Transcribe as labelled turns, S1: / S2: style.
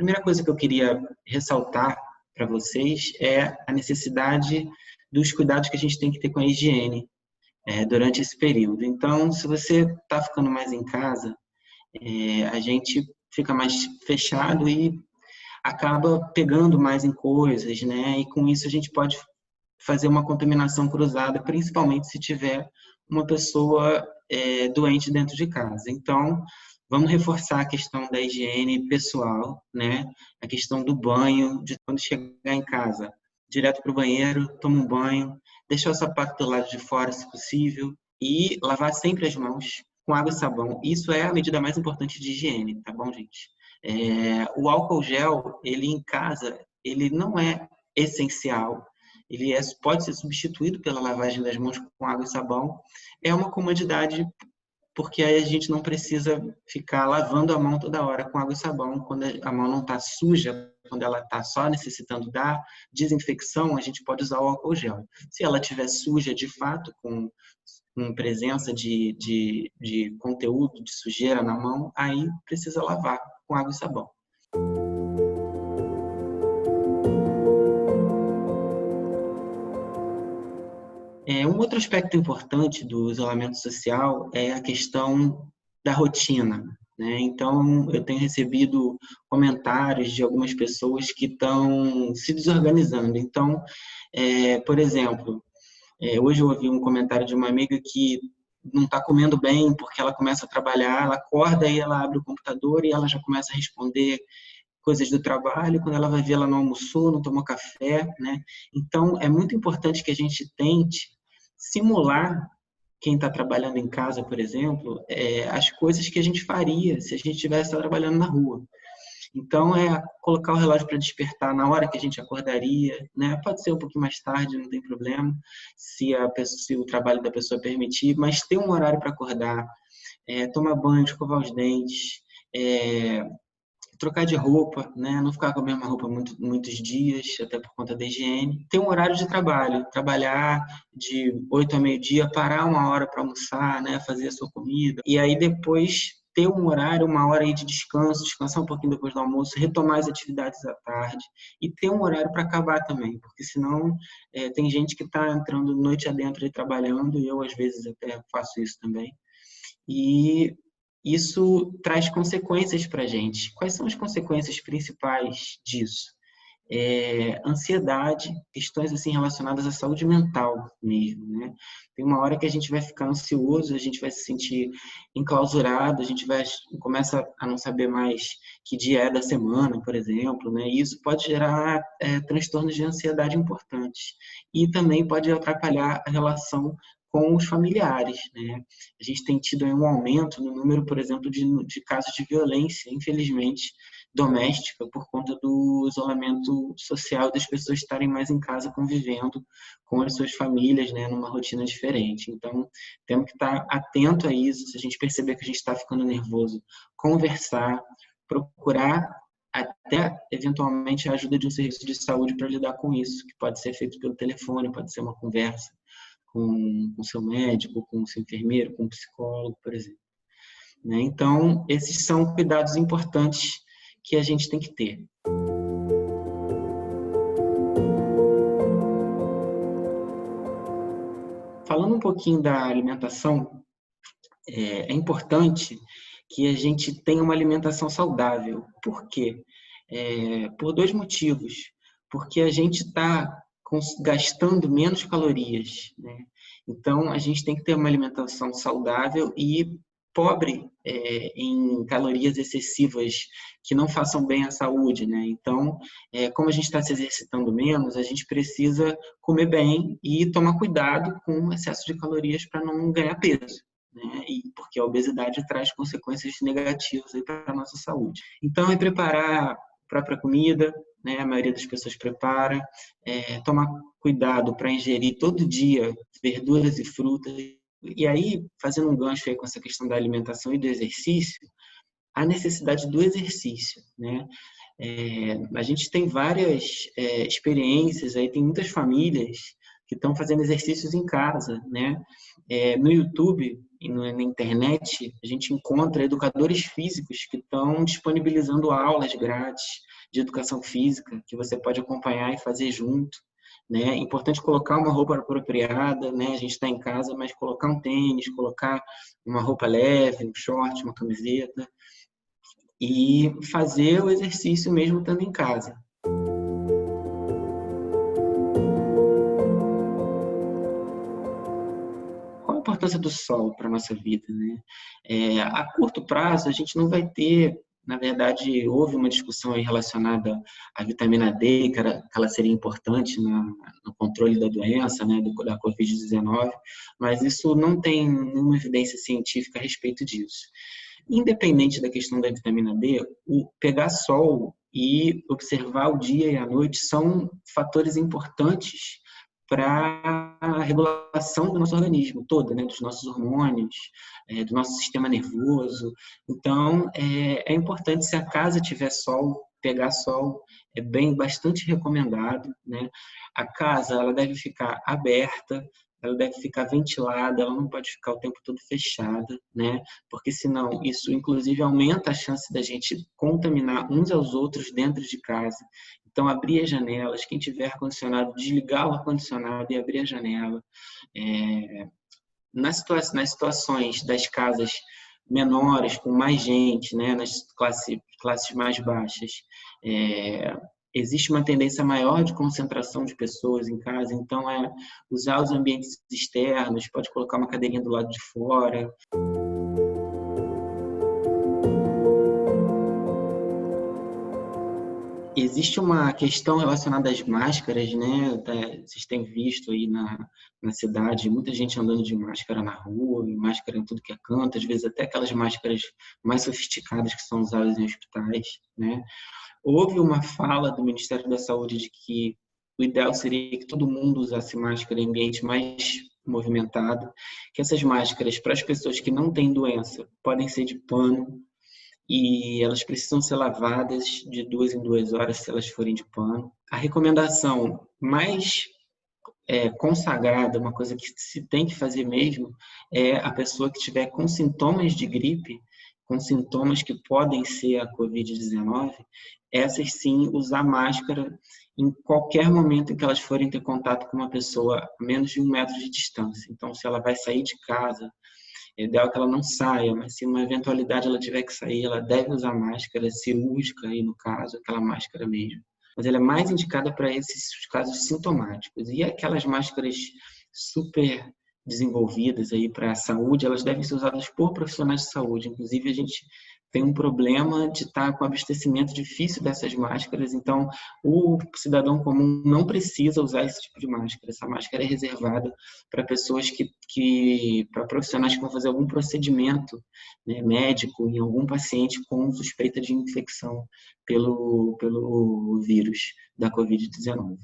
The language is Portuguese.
S1: primeira coisa que eu queria ressaltar para vocês é a necessidade dos cuidados que a gente tem que ter com a higiene durante esse período. Então, se você está ficando mais em casa, a gente fica mais fechado e acaba pegando mais em coisas, né? E com isso a gente pode fazer uma contaminação cruzada, principalmente se tiver uma pessoa doente dentro de casa. Então, vamos reforçar a questão da higiene pessoal, né? A questão do banho, de quando chegar em casa, direto para o banheiro, toma um banho, deixar o sapato do lado de fora, se possível, e lavar sempre as mãos com água e sabão. Isso é a medida mais importante de higiene, tá bom, gente? O álcool gel, ele em casa, ele não é essencial. Ele pode ser substituído pela lavagem das mãos com água e sabão. É uma comodidade porque aí a gente não precisa ficar lavando a mão toda hora com água e sabão. Quando a mão não está suja, quando ela está só necessitando da desinfecção, a gente pode usar o álcool gel. Se ela estiver suja de fato, com presença de conteúdo, de sujeira na mão, aí precisa lavar com água e sabão. Um outro aspecto importante do isolamento social é a questão da rotina, né? Então, eu tenho recebido comentários de algumas pessoas que estão se desorganizando. Então, por exemplo, hoje eu ouvi um comentário de uma amiga que não está comendo bem porque ela começa a trabalhar, ela acorda e ela abre o computador e ela já começa a responder coisas do trabalho, quando ela vai ver ela não almoçou, não tomou café, né? Então, é muito importante que a gente tente simular quem está trabalhando em casa, por exemplo, as coisas que a gente faria se a gente estivesse trabalhando na rua. Então, colocar o relógio para despertar na hora que a gente acordaria, né? Pode ser um pouquinho mais tarde, não tem problema, se o trabalho da pessoa permitir, mas ter um horário para acordar, tomar banho, escovar os dentes, trocar de roupa, né? Não ficar com a mesma roupa muitos dias, até por conta da higiene. Ter um horário de trabalho, trabalhar de 8 a meio-dia, parar uma hora para almoçar, né? Fazer a sua comida. E aí depois ter um horário, uma hora aí de descanso, descansar um pouquinho depois do almoço, retomar as atividades à tarde e ter um horário para acabar também, porque senão tem gente que está entrando noite adentro e trabalhando, e eu às vezes até faço isso também. E isso traz consequências para a gente. Quais são as consequências principais disso? Ansiedade, questões assim relacionadas à saúde mental mesmo, né? Tem uma hora que a gente vai ficar ansioso, a gente vai se sentir enclausurado, a gente começa a não saber mais que dia é da semana, por exemplo, né? E isso pode gerar transtornos de ansiedade importantes e também pode atrapalhar a relação com os familiares, né? A gente tem tido um aumento no número, por exemplo, de casos de violência, infelizmente, doméstica, por conta do isolamento social, das pessoas estarem mais em casa convivendo com as suas famílias, né, numa rotina diferente. Então, temos que estar atento a isso. Se a gente perceber que a gente está ficando nervoso, conversar, procurar até, eventualmente, a ajuda de um serviço de saúde para lidar com isso, que pode ser feito pelo telefone, pode ser uma conversa com o seu médico, com o seu enfermeiro, com o psicólogo, por exemplo. Né? Então, esses são cuidados importantes que a gente tem que ter. Falando um pouquinho da alimentação, é importante que a gente tenha uma alimentação saudável. Por quê? Por dois motivos. Porque a gente está gastando menos calorias, né? Então, a gente tem que ter uma alimentação saudável e pobre em calorias excessivas que não façam bem à saúde, né? Então, como a gente está se exercitando menos, a gente precisa comer bem e tomar cuidado com o excesso de calorias para não ganhar peso, né? Porque a obesidade traz consequências negativas para a nossa saúde. Então, preparar a própria comida, né? A maioria das pessoas prepara, tomar cuidado para ingerir todo dia verduras e frutas. E aí, fazendo um gancho aí com essa questão da alimentação e do exercício, a necessidade do exercício, né? A gente tem várias experiências, aí tem muitas famílias que estão fazendo exercícios em casa, né? No YouTube e na internet, a gente encontra educadores físicos que estão disponibilizando aulas grátis de educação física, que você pode acompanhar e fazer junto. Né? É importante colocar uma roupa apropriada, né? A gente está em casa, mas colocar um tênis, colocar uma roupa leve, um short, uma camiseta, e fazer o exercício mesmo estando em casa. Qual a importância do sol para a nossa vida, né? A curto prazo, a gente não vai ter, na verdade, houve uma discussão aí relacionada à vitamina D, que ela seria importante no controle da doença, né, da Covid-19, mas isso não tem nenhuma evidência científica a respeito disso. Independente da questão da vitamina D, o pegar sol e observar o dia e a noite são fatores importantes para a regulação do nosso organismo todo, né? Dos nossos hormônios, do nosso sistema nervoso. Então, é importante, se a casa tiver sol, pegar sol é bastante recomendado, né? A casa, ela deve ficar aberta, ela deve ficar ventilada, ela não pode ficar o tempo todo fechada, né? Porque senão isso, inclusive, aumenta a chance da gente contaminar uns aos outros dentro de casa. Então, abrir as janelas, quem tiver ar-condicionado, desligar o ar-condicionado e abrir a janela. Nas situações das casas menores, com mais gente, né, nas classes mais baixas, existe uma tendência maior de concentração de pessoas em casa, então usar os ambientes externos, pode colocar uma cadeirinha do lado de fora. Existe uma questão relacionada às máscaras, né? Vocês têm visto aí na cidade muita gente andando de máscara na rua, máscara em tudo que é canto, às vezes até aquelas máscaras mais sofisticadas que são usadas em hospitais, né? Houve uma fala do Ministério da Saúde de que o ideal seria que todo mundo usasse máscara em ambiente mais movimentado, que essas máscaras, para as pessoas que não têm doença, podem ser de pano, e elas precisam ser lavadas de 2 em 2 horas se elas forem de pano. A recomendação mais consagrada, uma coisa que se tem que fazer mesmo, é a pessoa que estiver com sintomas de gripe, com sintomas que podem ser a Covid-19, essas sim usar máscara em qualquer momento em que elas forem ter contato com uma pessoa a menos de 1 metro de distância. Então, se ela vai sair de casa, é ideal que ela não saia, mas se uma eventualidade ela tiver que sair, ela deve usar máscara cirúrgica, aí no caso, aquela máscara mesmo. Mas ela é mais indicada para esses casos sintomáticos. E aquelas máscaras super desenvolvidas aí para a saúde, elas devem ser usadas por profissionais de saúde. Inclusive, a gente tem um problema de estar com abastecimento difícil dessas máscaras, então o cidadão comum não precisa usar esse tipo de máscara. Essa máscara é reservada para pessoas para profissionais que vão fazer algum procedimento, né, médico em algum paciente com suspeita de infecção pelo vírus da Covid-19.